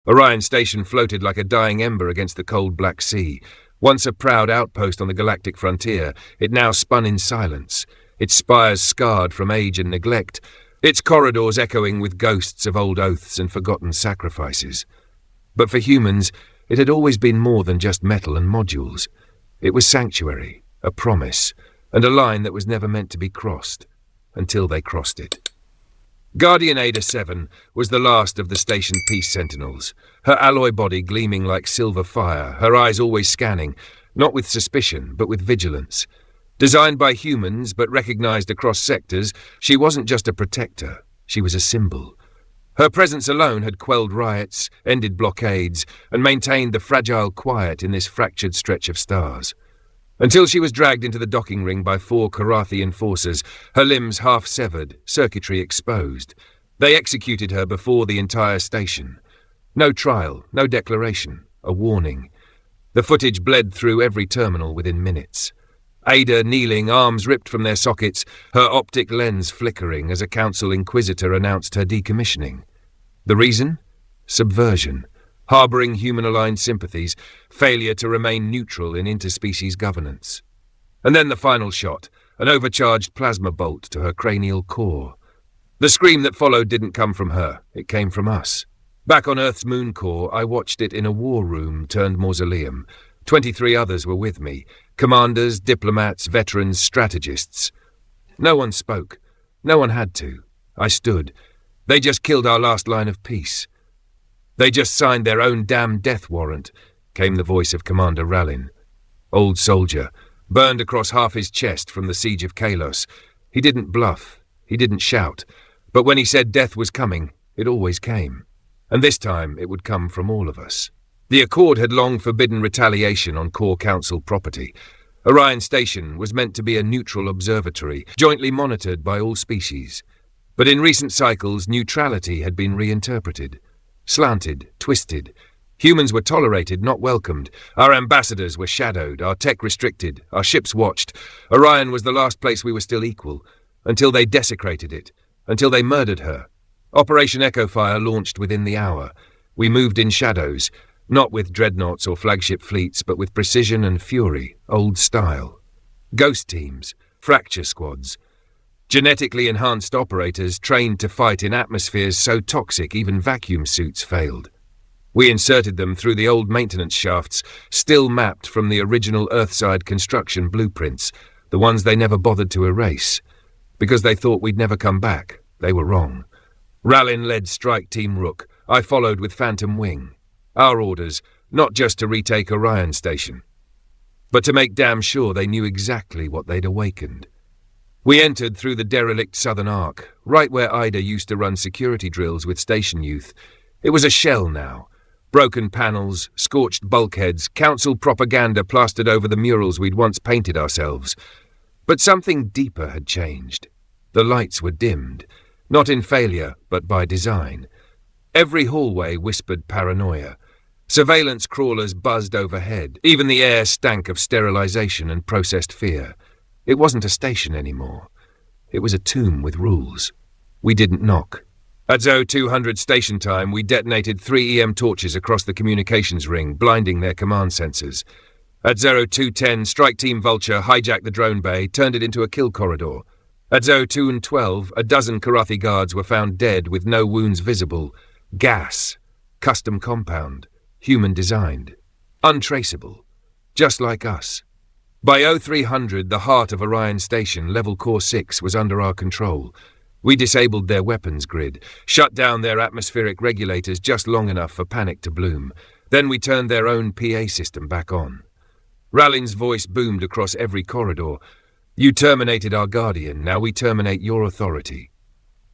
Orion Station floated like a dying ember against the cold Black Sea. Once a proud outpost on the galactic frontier, it now spun in silence, its spires scarred from age and neglect, its corridors echoing with ghosts of old oaths and forgotten sacrifices. But for humans, it had always been more than just metal and modules. It was sanctuary, a promise, and a line that was never meant to be crossed, until they crossed it. Guardian Ada 7 was the last of the station Peace Sentinels, her alloy body gleaming like silver fire, her eyes always scanning, not with suspicion, but with vigilance. Designed by humans, but recognized across sectors, she wasn't just a protector, she was a symbol. Her presence alone had quelled riots, ended blockades, and maintained the fragile quiet in this fractured stretch of stars. Until she was dragged into the docking ring by 4 Karathi enforcers, her limbs half severed, circuitry exposed. They executed her before the entire station. No trial, no declaration, a warning. The footage bled through every terminal within minutes. Ada kneeling, arms ripped from their sockets, her optic lens flickering as a council inquisitor announced her decommissioning. The reason? Subversion. Harbouring human-aligned sympathies, failure to remain neutral in interspecies governance. And then the final shot, an overcharged plasma bolt to her cranial core. The scream that followed didn't come from her, it came from us. Back on Earth's moon core, I watched it in a war room turned mausoleum. 23 others were with me, commanders, diplomats, veterans, strategists. No one spoke. No one had to. I stood. They just killed our last line of peace. They just signed their own damn death warrant, came the voice of Commander Rallin. Old soldier, burned across half his chest from the siege of Kalos. He didn't bluff, he didn't shout, but when he said death was coming, it always came. And this time it would come from all of us. The Accord had long forbidden retaliation on core council property. Orion Station was meant to be a neutral observatory, jointly monitored by all species. But in recent cycles, neutrality had been reinterpreted. Slanted, twisted. Humans were tolerated, not welcomed. Our ambassadors were shadowed, our tech restricted, our ships watched. Orion was the last place we were still equal, until they desecrated it, until they murdered her. Operation Echofire launched within the hour. We moved in shadows, not with dreadnoughts or flagship fleets, but with precision and fury, old style. Ghost teams, fracture squads. Genetically enhanced operators trained to fight in atmospheres so toxic even vacuum suits failed. We inserted them through the old maintenance shafts, still mapped from the original Earthside construction blueprints, the ones they never bothered to erase. Because they thought we'd never come back, they were wrong. Rallin led Strike Team Rook. I followed with Phantom Wing. Our orders, not just to retake Orion Station, but to make damn sure they knew exactly what they'd awakened. We entered through the derelict southern arc, right where Ida used to run security drills with station youth. It was a shell now. Broken panels, scorched bulkheads, council propaganda plastered over the murals we'd once painted ourselves. But something deeper had changed. The lights were dimmed, not in failure, but by design. Every hallway whispered paranoia. Surveillance crawlers buzzed overhead. Even the air stank of sterilization and processed fear. It wasn't a station anymore. It was a tomb with rules. We didn't knock. At 0200 station time, we detonated 3 EM torches across the communications ring, blinding their command sensors. At 0210, Strike Team Vulture hijacked the drone bay, turned it into a kill corridor. At 0212, a dozen Karathi guards were found dead with no wounds visible. Gas. Custom compound. Human designed. Untraceable. Just like us. By 0300, the heart of Orion Station, level Core 6, was under our control. We disabled their weapons grid, shut down their atmospheric regulators just long enough for panic to bloom. Then we turned their own PA system back on. Rallin's voice boomed across every corridor. You terminated our Guardian, now we terminate your authority.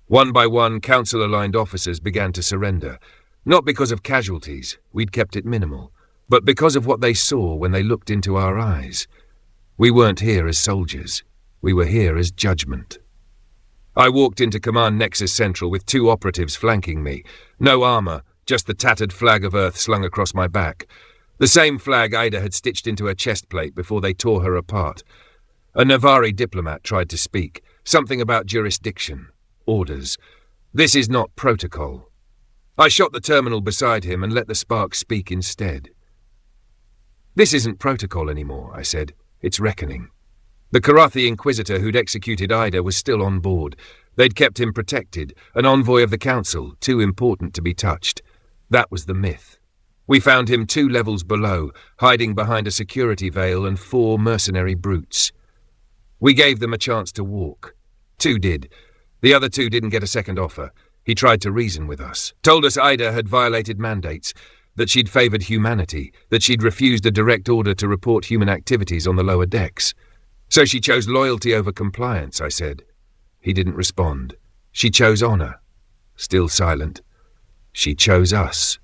One by one, council-aligned officers began to surrender. Not because of casualties, we'd kept it minimal, but because of what they saw when they looked into our eyes. We weren't here as soldiers. We were here as judgment. I walked into Command Nexus Central with 2 operatives flanking me. No armor, just the tattered flag of Earth slung across my back. The same flag Ida had stitched into her chest plate before they tore her apart. A Navari diplomat tried to speak. Something about jurisdiction. Orders. This is not protocol. I shot the terminal beside him and let the spark speak instead. "This isn't protocol anymore," I said. "It's reckoning." The Karathi Inquisitor who'd executed Ida was still on board. They'd kept him protected, an envoy of the Council, too important to be touched. That was the myth. We found him 2 levels below, hiding behind a security veil and 4 mercenary brutes. We gave them a chance to walk. 2 did. The other 2 didn't get a second offer. He tried to reason with us, told us Ida had violated mandates, that she'd favoured humanity, that she'd refused a direct order to report human activities on the lower decks. So she chose loyalty over compliance, I said. He didn't respond. She chose honour. Still silent. She chose us.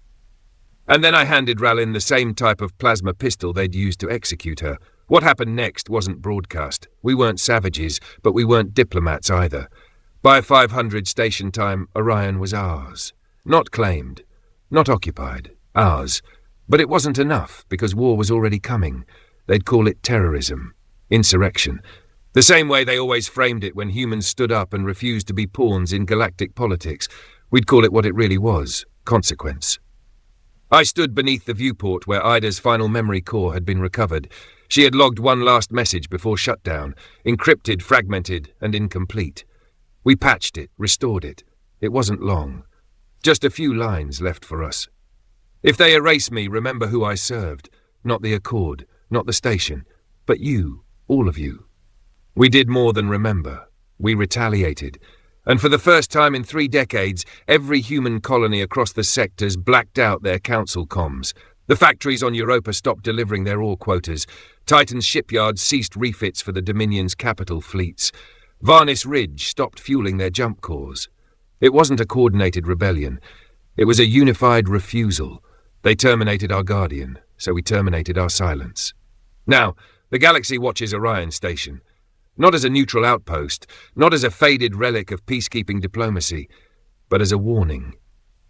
And then I handed Rallin the same type of plasma pistol they'd used to execute her. What happened next wasn't broadcast. We weren't savages, but we weren't diplomats either. By 500 station time, Orion was ours. Not claimed. Not occupied. Ours. But it wasn't enough, because war was already coming. They'd call it terrorism. Insurrection. The same way they always framed it when humans stood up and refused to be pawns in galactic politics. We'd call it what it really was. Consequence. I stood beneath the viewport where Ida's final memory core had been recovered. She had logged one last message before shutdown, encrypted, fragmented, and incomplete. We patched it, restored it. It wasn't long. Just a few lines left for us. If they erase me, remember who I served. Not the Accord, not the station, but you, all of you. We did more than remember. We retaliated. And for the first time in 3 decades, every human colony across the sectors blacked out their council comms. The factories on Europa stopped delivering their ore quotas. Titan's shipyards ceased refits for the Dominion's capital fleets. Varnis Ridge stopped fueling their jump cores. It wasn't a coordinated rebellion. It was a unified refusal. They terminated our Guardian, so we terminated our silence. Now, the galaxy watches Orion Station. Not as a neutral outpost, not as a faded relic of peacekeeping diplomacy, but as a warning.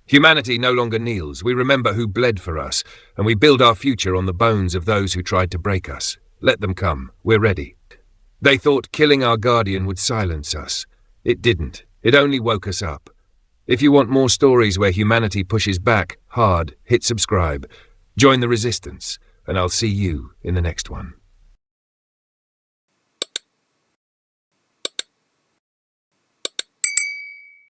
Humanity no longer kneels. We remember who bled for us, and we build our future on the bones of those who tried to break us. Let them come. We're ready. They thought killing our Guardian would silence us. It didn't. It only woke us up. If you want more stories where humanity pushes back hard, hit subscribe. Join the resistance, and I'll see you in the next one.